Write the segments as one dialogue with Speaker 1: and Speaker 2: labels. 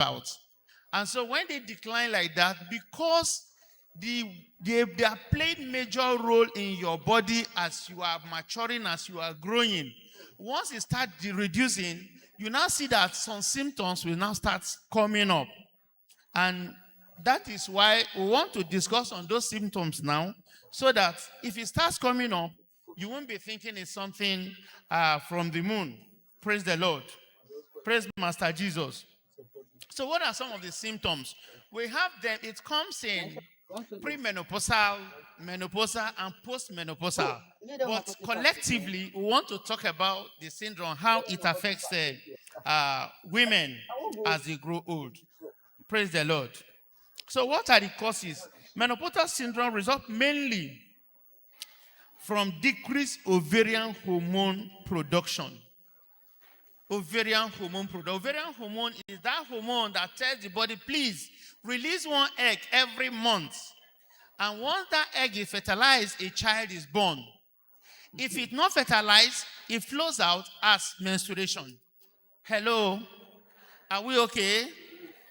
Speaker 1: about. And so when they decline like that, because they are playing major role in your body as you are maturing, as you are growing. Once it starts reducing, you now see that some symptoms will now start coming up. And that is why we want to discuss on those symptoms now, so that if it starts coming up, you won't be thinking it's something from the moon. Praise the Lord. Praise Master Jesus. So what are some of the symptoms? We have them. It comes in premenopausal, menopausal, and postmenopausal. But collectively, we want to talk about the syndrome, how it affects women as they grow old. Praise the Lord. So what are the causes? Menopausal syndrome results mainly from decreased ovarian hormone production. Ovarian hormone production. Ovarian hormone is that hormone that tells the body, please release one egg every month. And once that egg is fertilized, a child is born. If it's not fertilized, it flows out as menstruation. Hello? Are we okay?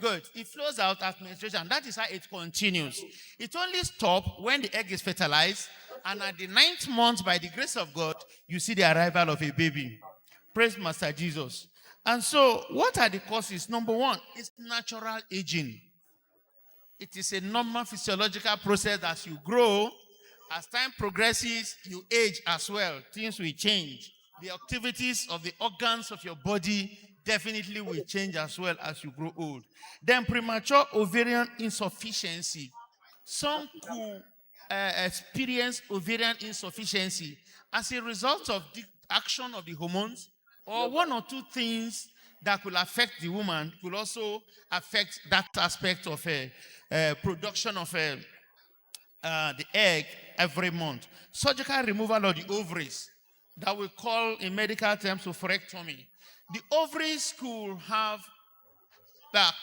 Speaker 1: Good. It flows out as menstruation. That is how it continues. It only stops when the egg is fertilized. And at the 9th month, by the grace of God, you see the arrival of a baby. Praise Master Jesus. And so, what are the causes? Number one is natural aging. It is a normal physiological process. As you grow, as time progresses, you age as well. Things will change. The activities of the organs of your body definitely will change as well as you grow old. Then premature ovarian insufficiency. Some could experience ovarian insufficiency as a result of the action of the hormones, or one or two things that could affect the woman could also affect that aspect of production of the egg every month. Surgical removal of the ovaries, that we call in medical terms oophorectomy. The ovaries could have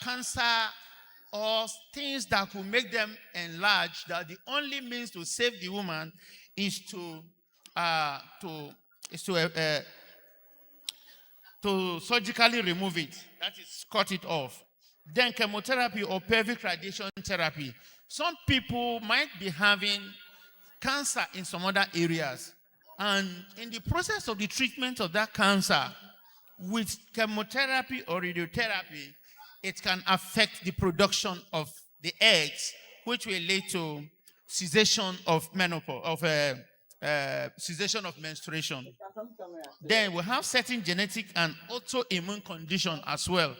Speaker 1: cancer or things that could make them enlarge, that the only means to save the woman is to surgically remove it. That is, cut it off. Then chemotherapy or pelvic radiation therapy. Some people might be having cancer in some other areas. And in the process of the treatment of that cancer, with chemotherapy or radiotherapy, it can affect the production of the eggs, which will lead to cessation of menopause, cessation of menstruation. Then we have certain genetic and autoimmune condition as well.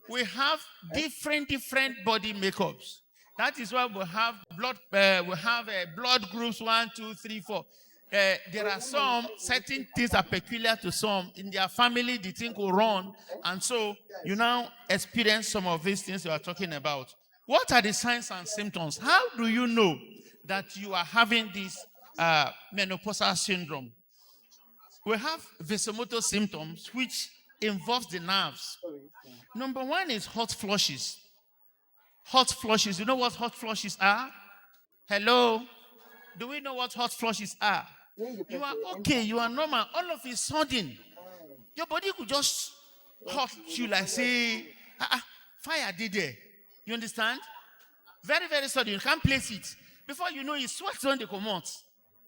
Speaker 1: We have different body makeups. That is why we have blood groups 1, 2, 3, 4. There are some certain things are peculiar to some. In their family, the thing will run. And so you now experience some of these things you are talking about. What are the signs and symptoms? How do you know that you are having this menopausal syndrome? We have vasomotor symptoms, which involves the nerves. Number one is hot flushes. Hot flushes. You know what hot flushes are? Hello? Do we know what hot flushes are? You are okay, you are normal. All of a sudden, your body could just hot you like say, fire did there. You understand? Very, very sudden. You can't place it. Before you know it, sweats on the commode.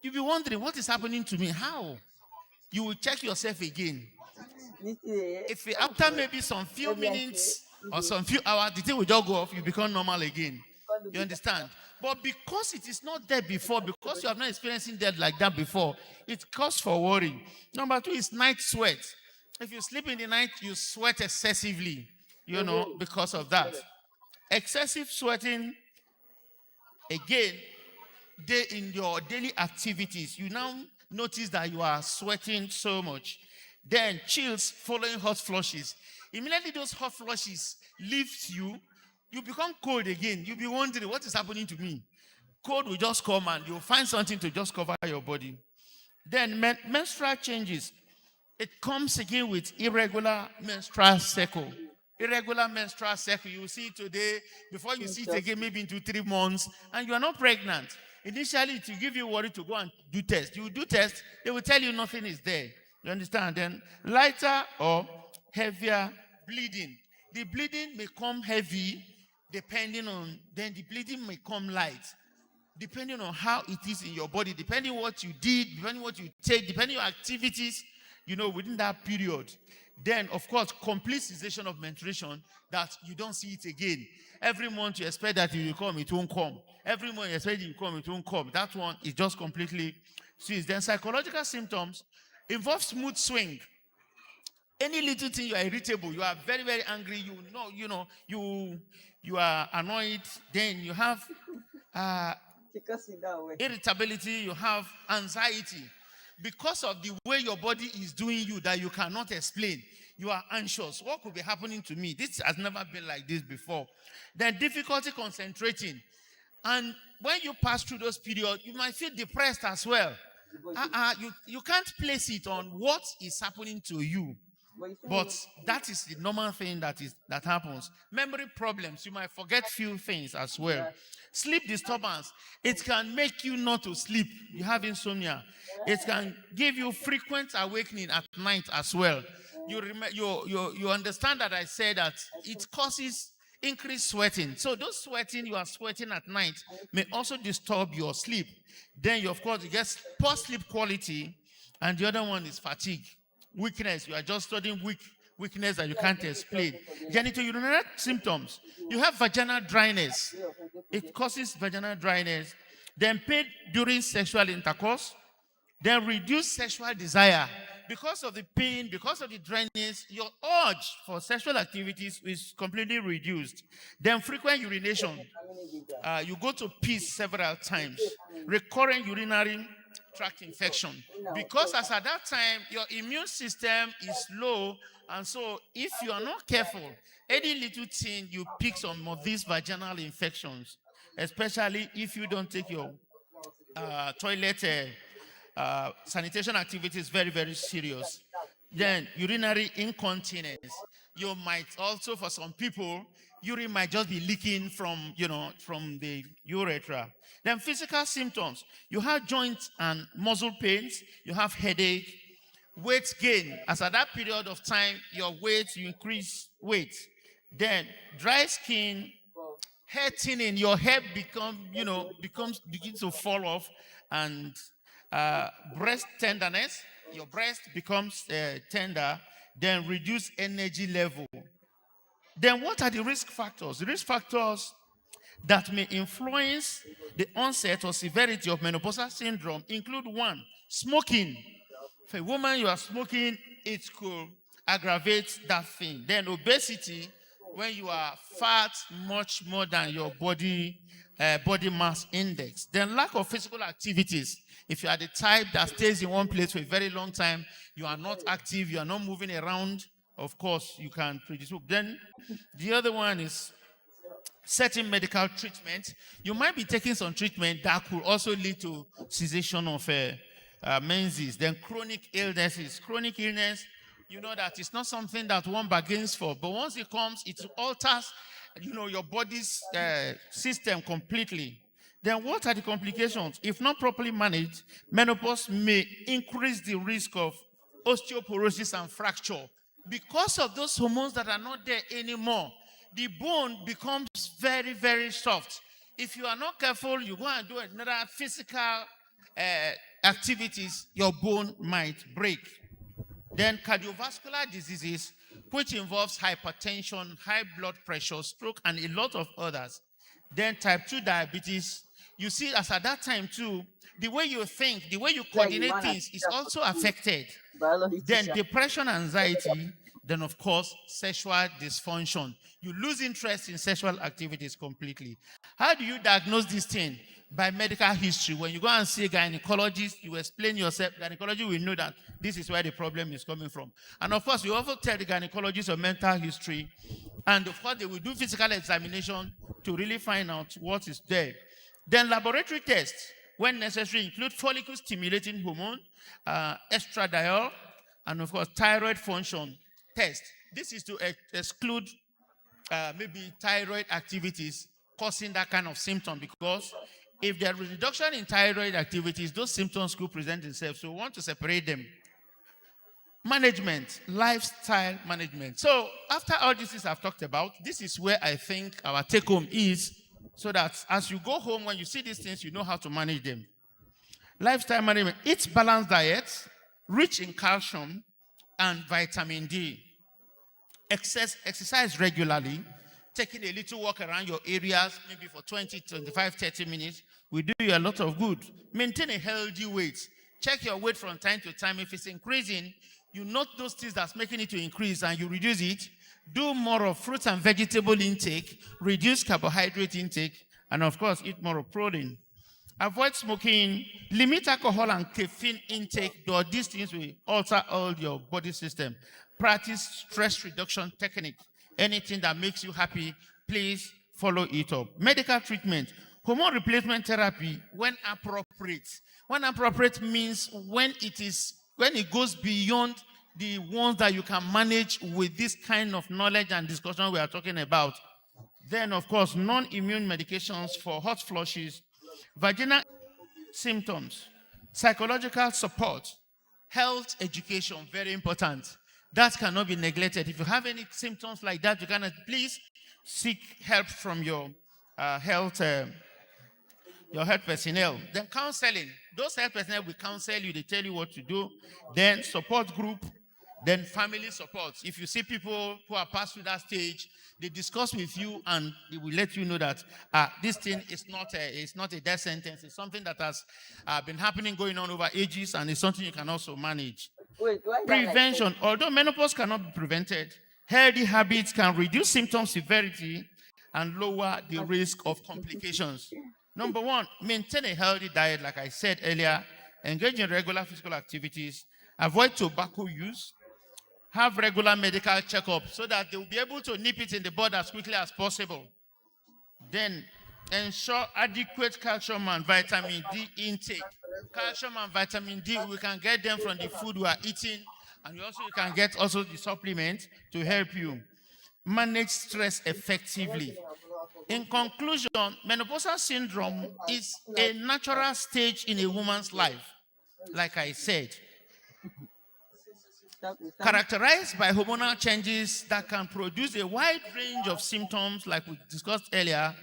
Speaker 1: You'll be wondering, what is happening to me? How? You will check yourself again. If after maybe some few minutes or some few hours, the thing will just go off, you become normal again. You understand? But because it is not there before, because you have not experiencing that like that before, it causes for worry. Number two is night sweat. If you sleep in the night, you sweat excessively, because of that. Excessive sweating, again, in your daily activities, you now notice that you are sweating so much. Then chills following hot flushes. Immediately those hot flushes lift you, you become cold again. You'll be wondering, what is happening to me? Cold will just come and you'll find something to just cover your body. Then menstrual changes. It comes again with irregular menstrual cycle. Irregular menstrual cycle. You will see it today, before you see it again, maybe into 3 months, and you are not pregnant. Initially, it will give you worry to go and do tests. You do tests, they will tell you nothing is there. You understand? Then lighter or heavier bleeding. The bleeding may come heavy, then the bleeding may come light, depending on how it is in your body, depending on what you did, depending on what you take, depending on your activities, within that period. Then, of course, complete cessation of menstruation, that you don't see it again. Every month you expect that it will come, it won't come. Every month you expect it will come, it won't come. That one is just completely ceased. Then psychological symptoms involve mood swing. Any little thing, you are irritable, you are very, very angry, you are annoyed, then you have irritability, you have anxiety. Because of the way your body is doing you that you cannot explain, you are anxious. What could be happening to me? This has never been like this before. Then difficulty concentrating. And when you pass through those periods, you might feel depressed as well. You can't place it on what is happening to you. But that is the normal thing that happens. Memory problems, you might forget few things as well. Sleep disturbance, it can make you not to sleep. You have insomnia. It can give you frequent awakening at night as well. You understand that I said that it causes increased sweating. So those sweating, you are sweating at night, may also disturb your sleep. Then of course you get poor sleep quality, and the other one is fatigue. Weakness, you are just studying weakness that you can't explain. Genitourinary symptoms, you have vaginal dryness. It causes vaginal dryness. Then pain during sexual intercourse. Then reduced sexual desire. Because of the pain, because of the dryness, your urge for sexual activities is completely reduced. Then frequent urination. You go to piss several times. Recurrent urinary tract infection, because as at that time your immune system is low, and so if you are not careful, any little thing you pick some of these vaginal infections, especially if you don't take your toilet sanitation activities very, very serious. Then urinary incontinence. You might also, for some people, urine might just be leaking from the urethra. Then physical symptoms. You have joint and muscle pains. You have headache. Weight gain. As at that period of time, you increase weight. Then dry skin, hair thinning. Your hair begins to fall off, and breast tenderness. Your breast becomes tender. Then reduce energy level. Then what are the risk factors? The risk factors that may influence the onset or severity of menopausal syndrome include: 1, smoking. For a woman, you are smoking, it could aggravate that thing. Then obesity, when you are fat much more than your body mass index. Then lack of physical activities. If you are the type that stays in one place for a very long time, you are not active, you are not moving around, of course, you can predispose. Then the other one is certain medical treatment. You might be taking some treatment that could also lead to cessation of menses. Then chronic illnesses. Chronic illness, you know that it's not something that one bargains for, but once it comes, it alters your body's system completely. Then what are the complications? If not properly managed, menopause may increase the risk of osteoporosis and fracture. Because of those hormones that are not there anymore, the bone becomes very, very soft. If you are not careful, you go and do another physical activities, your bone might break. Then cardiovascular diseases, which involves hypertension, high blood pressure, stroke, and a lot of others. Then type 2 diabetes. You see, as at that time too, the way you think, the way you coordinate things is also affected. Then depression, anxiety. Then, of course, sexual dysfunction. You lose interest in sexual activities completely. How do you diagnose this thing? By medical history. When you go and see a gynecologist, you explain yourself. Gynecology will know that this is where the problem is coming from. And of course, you also tell the gynecologist your mental history. And of course, they will do physical examination to really find out what is there. Then laboratory tests, when necessary, include follicle stimulating hormone, estradiol, and of course, thyroid function test. This is to exclude maybe thyroid activities causing that kind of symptom, because if there is reduction in thyroid activities, those symptoms could present themselves. So we want to separate them. Management, lifestyle management. So after all this is I've talked about, this is where I think our take home is, so that as you go home, when you see these things, you know how to manage them. Lifestyle management, eat balanced diet, rich in calcium and vitamin D. Exercise regularly, taking a little walk around your areas, maybe for 20, 25, 30 minutes, will do you a lot of good. Maintain a healthy weight. Check your weight from time to time. If it's increasing, you note those things that's making it to increase and you reduce it. Do more of fruits and vegetable intake, reduce carbohydrate intake, and of course, eat more of protein. Avoid smoking, limit alcohol and caffeine intake, though these things will alter all your body system. Practice stress reduction technique. Anything that makes you happy, please follow it up. Medical treatment, hormone replacement therapy when appropriate. When appropriate means when it goes beyond the ones that you can manage with this kind of knowledge and discussion we are talking about. Then, of course, non-immune medications for hot flushes, vaginal symptoms, psychological support, health education, very important. That cannot be neglected. If you have any symptoms like that, you can please seek help from your health personnel. Then counseling. Those health personnel will counsel you. They tell you what to do. Then support group. Then family support. If you see people who are past through that stage, they discuss with you and they will let you know that this thing is not a death sentence. It's something that has been happening, going on over ages, and it's something you can also manage. Prevention. Although menopause cannot be prevented, healthy habits can reduce symptom severity and lower the risk of complications. Number one, maintain a healthy diet, like I said earlier. Engage in regular physical activities. Avoid tobacco use. Have regular medical checkups so that they will be able to nip it in the bud as quickly as possible. Then ensure adequate calcium and vitamin D intake. Calcium and vitamin D, we can get them from the food we are eating, and you can get also the supplement to help you manage stress effectively. In conclusion, menopausal syndrome is a natural stage in a woman's life, like I said, characterized by hormonal changes that can produce a wide range of symptoms, like we discussed earlier.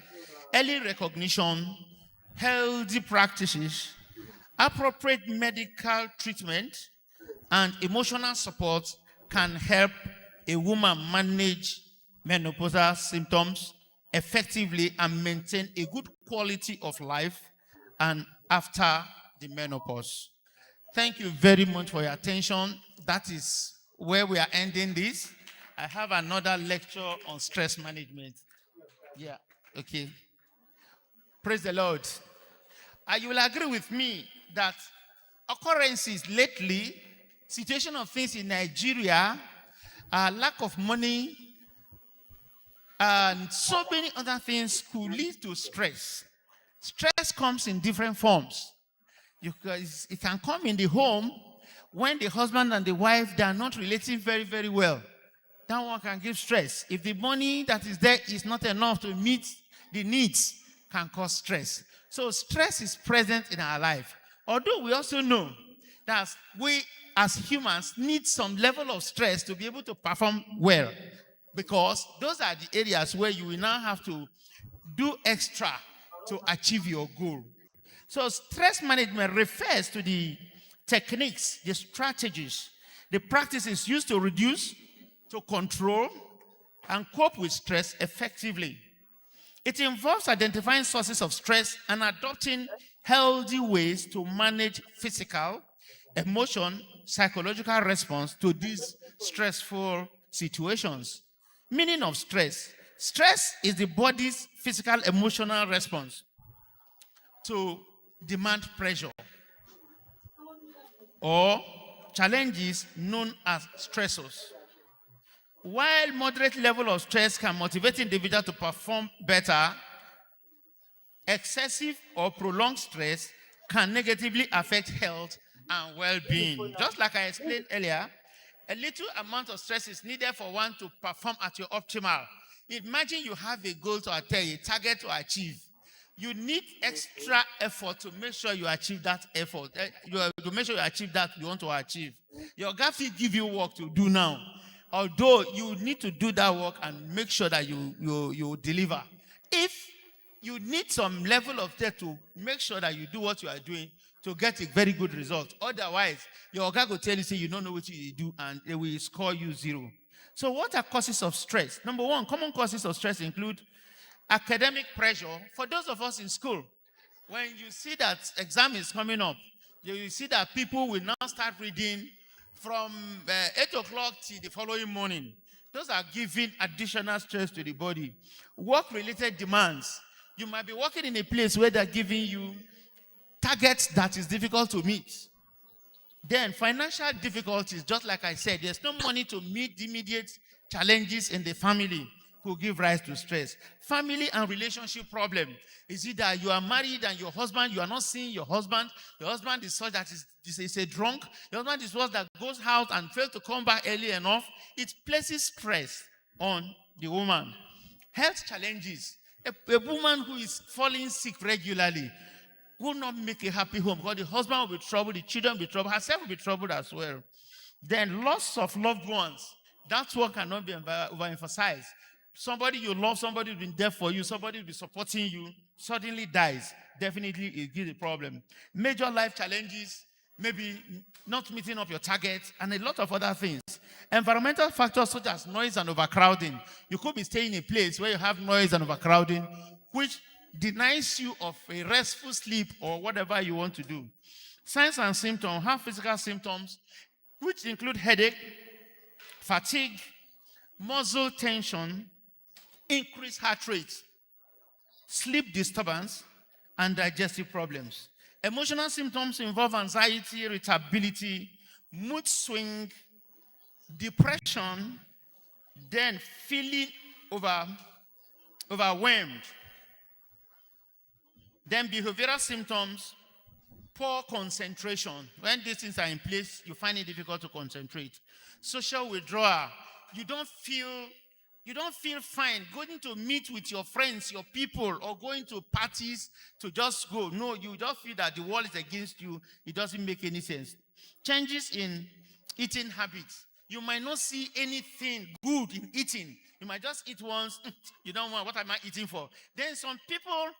Speaker 1: Early recognition, healthy practices, appropriate medical treatment, and emotional support can help a woman manage menopausal symptoms effectively and maintain a good quality of life and after the menopause. Thank you very much for your attention. That is where we are ending this. I have another lecture on stress management. Yeah, okay. Praise the Lord. You will agree with me that occurrences lately, situation of things in Nigeria, lack of money, and so many other things could lead to stress. Stress comes in different forms. It can come in the home when the husband and the wife, they are not relating very, very well. That one can give stress. If the money that is there is not enough to meet the needs, can cause stress. So stress is present in our life. Although we also know that we as humans need some level of stress to be able to perform well, because those are the areas where you will now have to do extra to achieve your goal. So stress management refers to the techniques, the strategies, the practices used to reduce, to control, and cope with stress effectively. It involves identifying sources of stress and adopting healthy ways to manage physical, emotion, psychological response to these stressful situations. Meaning of stress. Stress is the body's physical, emotional response to demand pressure or challenges known as stressors. While moderate level of stress can motivate individuals to perform better, excessive or prolonged stress can negatively affect health and well-being. Just like I explained earlier, a little amount of stress is needed for one to perform at your optimal. Imagine you have a goal to attain, a target to achieve, You need extra effort to make sure you achieve that effort. To make sure you achieve that you want to achieve. Your God will give you work to do now. Although you need to do that work and make sure that you deliver. If you need some level of that to make sure that you do what you are doing to get a very good result. Otherwise, your God will tell you, say you don't know what you do, and they will score you 0. So what are causes of stress? Number one, common causes of stress include academic pressure. For those of us in school, when you see that exam is coming up, you see that people will now start reading from 8 o'clock till the following morning. Those are giving additional stress to the body. Work-related demands. You might be working in a place where they're giving you targets that is difficult to meet. Then financial difficulties, just like I said, there's no money to meet the immediate challenges in the family could give rise to stress. Family and relationship problem. Is it that you are married and your husband, you are not seeing your husband is such that is a drunk, your husband is one that goes out and fails to come back early enough. It places stress on the woman. Health challenges. A woman who is falling sick regularly will not make a happy home because the husband will be troubled, the children will be troubled, herself will be troubled as well. Then loss of loved ones. That one cannot be overemphasized. Somebody you love, somebody who's been there for you, somebody who's been supporting you, suddenly dies. Definitely it gives a problem. Major life challenges, maybe not meeting up your targets, and a lot of other things. Environmental factors such as noise and overcrowding. You could be staying in a place where you have noise and overcrowding, which denies you of a restful sleep or whatever you want to do. Signs and symptoms. Have physical symptoms, which include headache, fatigue, muscle tension, increased heart rate, sleep disturbance, and digestive problems. Emotional symptoms involve anxiety, irritability, mood swing, depression, then feeling overwhelmed. Then behavioral symptoms, poor concentration. When these things are in place, you find it difficult to concentrate. Social withdrawal. You don't feel fine going to meet with your friends, your people, or going to parties to just go. No, you just feel that the world is against you. It doesn't make any sense. Changes in eating habits. You might not see anything good in eating. You might just eat once. You don't want, what am I eating for? Then some people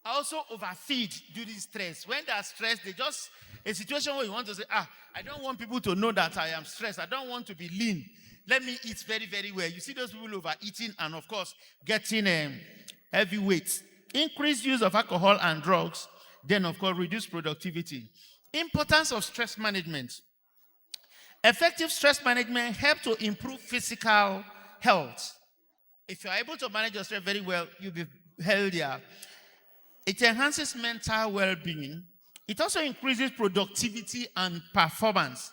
Speaker 1: also overfeed during stress. When they are stressed, they just, a situation where you want to say, I don't want people to know that I am stressed. I don't want to be lean. Let me eat very, very well. You see those people overeating and, of course, getting heavy weights. Increased use of alcohol and drugs. Then, of course, reduced productivity. Importance of stress management. Effective stress management helps to improve physical health. If you are able to manage your stress very well, you'll be healthier. It enhances mental well-being. It also increases productivity and performance.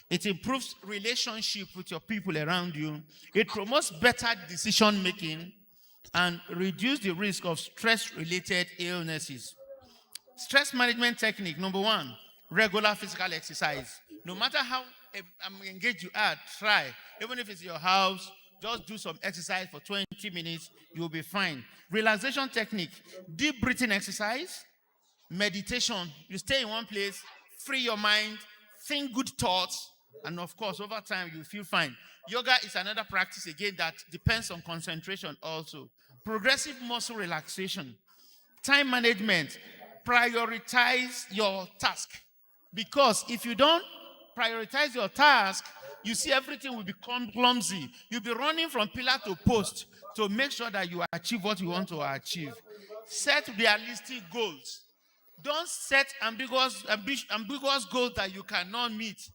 Speaker 1: It improves relationship with your people around you. It promotes better decision-making and reduces the risk of stress-related illnesses. Stress management technique, number one, regular physical exercise. No matter how engaged you are, try. Even if it's your house, just do some exercise for 20 minutes, you'll be fine. Relaxation technique, deep breathing exercise, meditation. You stay in one place, free your mind, think good thoughts, and of course, over time, you feel fine. Yoga is another practice, again, that depends on concentration also. Progressive muscle relaxation. Time management. Prioritize your task. Because if you don't prioritize your task, you see everything will become clumsy. You'll be running from pillar to post to make sure that you achieve what you want to achieve. Set realistic goals. Don't set ambiguous goals that you cannot meet.